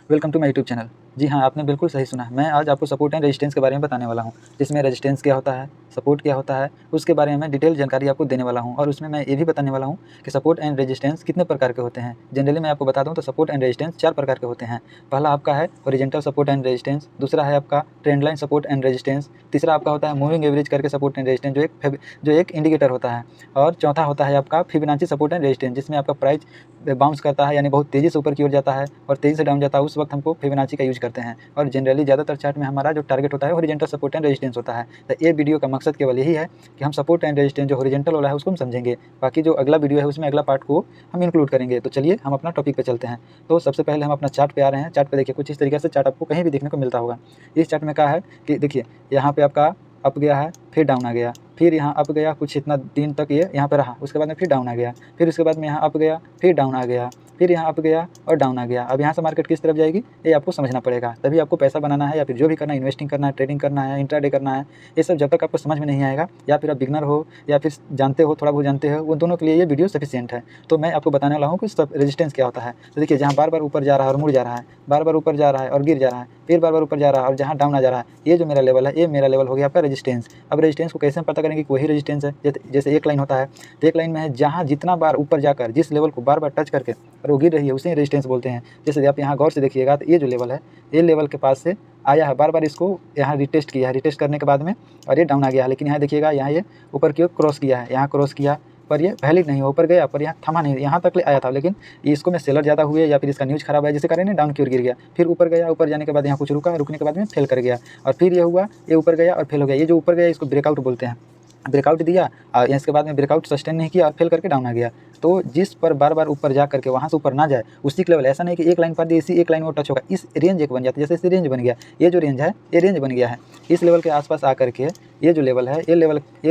Welcome to my YouTube channel. जी हाँ, आपने बिल्कुल सही सुना है। मैं आज आपको सपोर्ट एंड रेजिस्टेंस के बारे में बताने वाला हूँ, जिसमें रेजिस्टेंस क्या होता है, सपोर्ट क्या होता है, उसके बारे में मैं डिटेल जानकारी आपको देने वाला हूँ। और उसमें मैं ये भी बताने वाला हूँ कि सपोर्ट एंड रेजिस्टेंस कितने प्रकार के होते हैं। जनरली मैं आपको बता दूँ तो सपोर्ट एंड रेजिस्टेंस 4 प्रकार के होते हैं। पहला आपका है हॉरिजॉन्टल सपोर्ट एंड रेजिस्टेंस, दूसरा है आपका trend line support and resistance, तीसरा आपका होता है मूविंग एवरेज करके सपोर्ट एंड रेजिस्टेंस जो एक इंडिकेटर होता है, और चौथा होता है आपका फिबोनाची सपोर्ट एंड रेजिस्टेंस, जिसमें आपका प्राइस बाउंस करता है, यानी बहुत तेज़ी से ऊपर की ओर जाता है और तेज़ी से डाउन जाता है। उस वक्त हमको फिबोनाची का यूज़ करते हैं। और जनरली ज़्यादातर चार्ट में हमारा जो टारगेट होता है हॉरिजॉन्टल सपोर्ट एंड रेजिस्टेंस होता है। तो ये वीडियो का मकसद केवल यही है कि हम सपोर्ट एंड रेजिस्टेंस जो हॉरिजॉन्टल वाला है उसको हम समझेंगे। बाकी जो अगला वीडियो है उसमें अगला पार्ट को हम इंक्लूड करेंगे। तो चलिए हम अपना टॉपिक पे चलते हैं। तो सबसे पहले हम अपना चार्ट पे आ रहे हैं। चार्ट पे देखिए कुछ इस तरीके से चार्ट आपको कहीं भी देखने को मिलता होगा। इस चार्ट में क्या है कि देखिए यहाँ पे आपका अप गया है, फिर डाउन आ गया, फिर यहाँ अप गया, कुछ इतना दिन तक ये यहाँ पे रहा, उसके बाद में फिर डाउन आ गया, फिर उसके बाद में यहाँ अप गया, फिर डाउन आ गया, फिर यहाँ अप गया और डाउन आ गया। अब यहाँ से मार्केट किस तरफ जाएगी ये आपको समझना पड़ेगा, तभी आपको पैसा बनाना है या फिर जो भी करना है, इन्वेस्टिंग करना है, ट्रेडिंग करना है, इंट्राडे करना है। ये सब जब तक आपको समझ में नहीं आएगा, या फिर आप बिगनर हो या फिर जानते हो, थोड़ा बहुत जानते हो, उन दोनों के लिए ये वीडियो सफिशिएंट है। तो मैं आपको बताने वाला हूँ कि सब रेजिस्टेंस क्या होता है। तो देखिए जहाँ बार बार ऊपर जा रहा है और मुड़ जा रहा है, बार बार ऊपर जा रहा है और गिर जा रहा है, फिर बार बार ऊपर जा रहा है और जहाँ डाउन आ जा रहा है, ये जो मेरा लेवल है, ये मेरा लेवल हो गया आपका रेजिस्टेंस। अब रेजिस्टेंस को कैसे पता करेंगे कि वही रेजिस्टेंस है। जैसे एक लाइन होता है, तो एक लाइन में है जहाँ जितना बार ऊपर जाकर जिस लेवल को बार बार टच करके और वो गिर रही है उसे रेजिस्टेंस बोलते हैं। जैसे आप यहाँ गौर से देखिएगा तो ये जो लेवल है, ये लेवल के पास से आया है, बार बार इसको यहाँ रिटेस्ट किया है, रिटेस्ट करने के बाद में और ये डाउन आ गया है। लेकिन यहाँ देखिएगा यहाँ ये ऊपर की ओर क्रॉस किया है, यहाँ क्रॉस किया पर ये वैलिड नहीं हो, ऊपर गया पर यहाँ थमा नहीं, यहाँ तक ले आया था, लेकिन इसको में सेलर ज़्यादा हुए या फिर इसका न्यूज़ खराब है जिसके कारण ये डाउन की ओर गिर गया। फिर ऊपर गया, ऊपर जाने के बाद यहाँ कुछ रुका, रुकने के बाद में फेल कर गया और फिर ये हुआ, ये ऊपर गया और फेल हो गया। ये जो ऊपर गया इसको ब्रेकआउट बोलते हैं। ब्रेकआउट दिया और इसके बाद में ब्रेकआउट सस्टेन नहीं किया और फेल करके डाउन आ गया। तो जिस पर बार बार ऊपर जा करके वहाँ से ऊपर ना जाए उसी के लेवल, ऐसा नहीं कि एक लाइन पर दिए इसी एक लाइन में टच होगा, इस रेंज एक बन जाता है। जैसे इस रेंज बन गया, ये जो रेंज है ये रेंज बन गया है, इस लेवल के आसपास आकर के ये जो लेवल है ये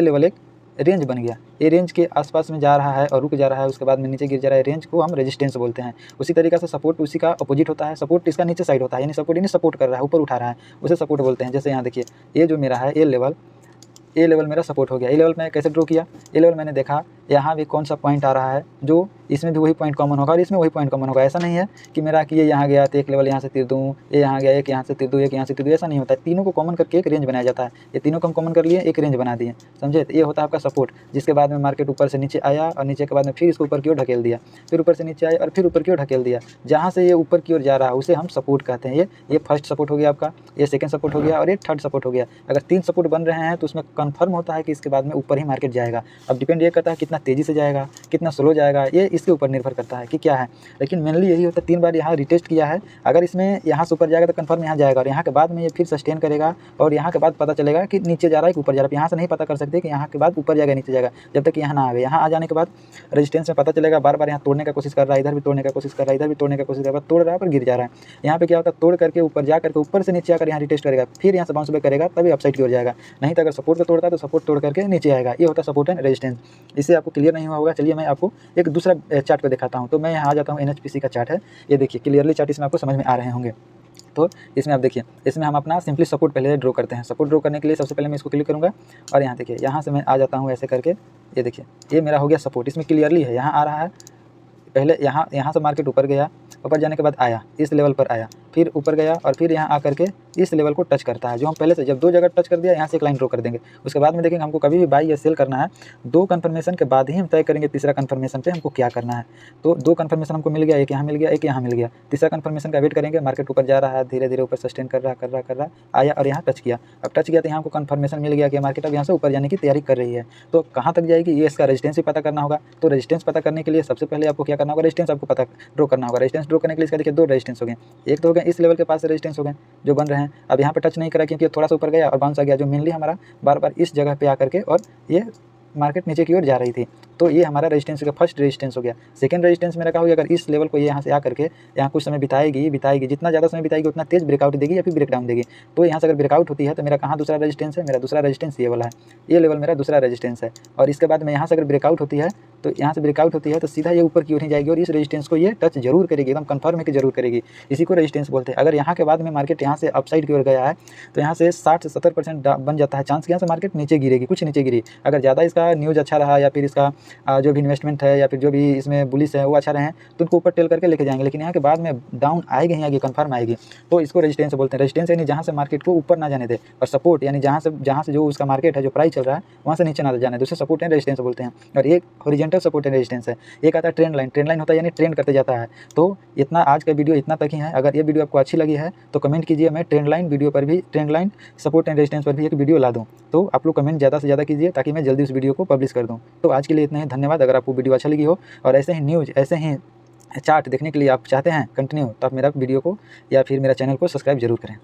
लेवल एक रेंज बन गया। ये रेंज के आसपास में जा रहा है और रुक जा रहा है, उसके बाद में नीचे गिर जा रहा है, रेंज को हम रेजिस्टेंस बोलते हैं। उसी तरीके से सपोर्ट उसी का अपोजिट होता है। सपोर्ट इसका नीचे साइड होता है, यानी सपोर्ट कर रहा है, ऊपर उठा रहा है, उसे सपोर्ट बोलते हैं। जैसे यहाँ देखिए ये जो मेरा है ये लेवल मेरा सपोर्ट हो गया। ये लेवल मैं कैसे ड्रॉ किया, ये लेवल मैंने देखा यहाँ भी कौन सा पॉइंट आ रहा है, जो इसमें भी वही पॉइंट कॉमन होगा और इसमें वही पॉइंट कॉमन होगा। ऐसा नहीं है कि मेरा कि ये यहाँ गया तो एक लेवल यहाँ से तीर दूँ, ये यहाँ गया एक यहाँ से तीर दूँ, एक यहाँ से तीर दूँ, ऐसा नहीं होता है। तीनों को कॉमन करके एक रेंज बनाया जाता है। ये तीनों को हम कॉमन कर लिए, एक रेंज बना दिए, समझे। तो ये होता है आपका सपोर्ट, जिसके बाद में मार्केट ऊपर से नीचे आया और नीचे के बाद में फिर इसको ऊपर की ओर ढकेल दिया, फिर ऊपर से नीचे आया और फिर ऊपर की ओर ढकेल दिया। जहाँ से ये ऊपर की ओर जा रहा है उसे हम सपोर्ट कहते हैं। ये फर्स्ट सपोर्ट हो गया आपका, ये सेकंड सपोर्ट हो गया और ये थर्ड सपोर्ट हो गया। अगर 3 सपोर्ट बन रहे हैं तो उसमें कन्फर्म होता है कि इसके बाद में ऊपर ही मार्केट जाएगा। अब डिपेंड ये करता है कितना तेज़ी से जाएगा, कितना स्लो जाएगा, ये इसके ऊपर निर्भर करता है कि क्या है। लेकिन मेनली यही होता है, 3 बार यहाँ रिटेस्ट किया है, अगर इसमें यहाँ से ऊपर जाएगा तो कन्फर्म यहाँ जाएगा और यहाँ के बाद में ये फिर सस्टेन करेगा और यहाँ के बाद पता चलेगा कि नीचे जा रहा है कि ऊपर जा रहा है। यहाँ से नहीं पता कर सकते कि यहाँ के बाद ऊपर जाएगा नीचे जाएगा, जब तक यहाँ ना आवे। यहाँ आ जाने के बाद रेजिस्टेंस में पता चलेगा, बार बार यहाँ तोड़ने का कोशिश कर रहा है, इधर भी तोड़ने का कोशिश कर रहा है, इधर भी तोड़ने का कोशिश कर रहा है, तोड़ रहा है पर गिर जा रहा है। यहाँ पे क्या होता है, तोड़ करके ऊपर जा करके ऊपर से नीचे आकर यहाँ रिटेस्ट करेगा, फिर यहाँ से बाउंस बैक करेगा, तभी अपसाइड की ओर जाएगा। नहीं तो अगर सपोर्ट को तोड़ता है तो सपोर्ट तोड़ करके नीचे आएगा। ये होता है सपोर्ट एंड रेजिस्टेंस। इससे आपको क्लियर नहीं हुआ होगा। चलिए मैं आपको एक दूसरा चार्ट पे दिखाता हूँ। तो मैं यहाँ आ जाता हूँ, NHPC का चार्ट है, ये देखिए क्लियरली चार्ट इसमें आपको समझ में आ रहे होंगे। तो इसमें आप देखिए, इसमें हम अपना सिंपली सपोर्ट पहले ड्रॉ करते हैं। सपोर्ट ड्रॉ करने के लिए सबसे पहले मैं इसको क्लिक करूँगा और यहाँ देखिए, यहाँ से मैं आ जाता हूँ ऐसे करके, ये देखिए ये मेरा हो गया सपोर्ट। इसमें क्लियरली है, यहाँ आ रहा है, पहले यहाँ से मार्केट ऊपर गया, ऊपर जाने के बाद आया, इस लेवल पर आया, फिर ऊपर गया और फिर यहाँ आकर के इस लेवल को टच करता है। जो हम पहले से जब 2 जगह टच कर दिया, यहाँ से एक लाइन ड्रॉ कर देंगे। उसके बाद में देखेंगे हमको कभी भी बाई या सेल करना है, 2 कन्फर्मेशन के बाद ही हम तय करेंगे तीसरा कन्फर्मेशन पे हमको क्या करना है। तो 2 कन्फर्मेशन हमको मिल गया, एक यहाँ मिल गया, एक यहाँ मिल गया। तीसरा कन्फर्मेशन का वेट करेंगे। मार्केट ऊपर जा रहा है, धीरे धीरे ऊपर सस्टेन कर रहा आया और यहाँ टच किया। अब टच किया तो यहाँ को कन्फर्मेशन मिल गया कि मार्केट अब यहाँ से ऊपर जाने की तैयारी कर रही है। तो कहाँ तक जाएगी, ये इसका रेजिस्टेंस भी पता करना होगा। तो रेजिस्टेंस पता करने के लिए सबसे पहले आपको क्या करना होगा, रेजिस्टेंस आपको पता ड्रॉ करना होगा। रेजिस्टेंस ड्रॉ करने के लिए इसका देखिए 2 रेजिस्टेंस हो गए। एक तो हो गया इस लेवल के पास से रेजिस्टेंस हो गए जो बन रहे हैं। अब यहाँ पे टच नहीं करा क्योंकि थोड़ा सा ऊपर गया और बाउंस आ गया, जो मेनली हमारा बार बार इस जगह पे आकर के और ये मार्केट नीचे की ओर जा रही थी। तो ये हमारा रेजिस्टेंस का फर्स्ट रेजिस्टेंस हो गया। सेकंड रेजिस्टेंस मेरा क्या हो गया, अगर इस लेवल को ये यहाँ से आकर के यहाँ कुछ समय बिताएगी, जितना ज़्यादा समय बिताएगी उतना तेज़ ब्रेकआउट देगी या फिर ब्रेकडाउन देगी। तो यहाँ से अगर ब्रेकआउट होती है तो मेरा कहाँ दूसरा रेजिस्टेंस है, मेरा दूसरा रेजिस्टेंस ये वाला है, ये लेवल मेरा दूसरा रेजिस्टेंस है। और इसके बाद में यहाँ से अगर ब्रेकआउट होती है तो यहाँ से ब्रेकआउट होती है तो सीधा ये ऊपर की ओर ही जाएगी और इस रेजिस्टेंस को ये टच जरूर करेगी, एकदम कंफर्म है कि जरूर करेगी। इसी को रेजिस्टेंस बोलते हैं। अगर यहाँ के बाद में मार्केट यहाँ से अपसाइड की ओर गया है तो यहाँ से 60 से 70% बन जाता है चांस कि यहाँ से मार्केट नीचे गिरेगी, कुछ नीचे गिरी। अगर ज़्यादा इसका न्यूज़ अच्छा रहा या फिर इसका जो भी इन्वेस्टमेंट है या फिर जो भी इसमें बुलिश है वो अच्छा रहे तो उनको ऊपर टेल करके लेके जाएंगे। लेकिन यहाँ के बाद में डाउन आएगी ही आएगी, कन्फर्म आएगी, तो इसको रेजिस्टेंस बोलते हैं। रेजिस्टेंस यानी जहाँ से मार्केट को ऊपर ना जाने दे, और सपोर्ट यानी जहाँ से जो उसका मार्केट है, जो प्राइस चल रहा है वहाँ से नीचे ना जाने दे, उसे सपोर्ट एंड रेजिस्टेंस बोलते हैं। और एक हॉरिजॉन्टल सपोर्ट एंड रेजिस्टेंस है, एक आता है ट्रेंड लाइन। ट्रेंड लाइन होता है यानी ट्रेंड करते जाता है। तो इतना आज का वीडियो इतना तक ही है। अगर ये वीडियो आपको अच्छी लगी है तो कमेंट कीजिए, मैं ट्रेंड लाइन वीडियो पर भी, trend line support and resistance पर भी एक वीडियो ला दूँ। तो आप लोग कमेंट ज़्यादा से ज़्यादा कीजिए ताकि मैं जल्दी उस वीडियो को पब्लिश कर दूँ। तो आज के लिए इतना ही, धन्यवाद। अगर आपको वीडियो अच्छा लगी हो और ऐसे ही न्यूज़, ऐसे ही चार्ट देखने के लिए आप चाहते हैं कंटिन्यू, तो आप मेरा वीडियो को या फिर मेरा चैनल को सब्सक्राइब जरूर करें।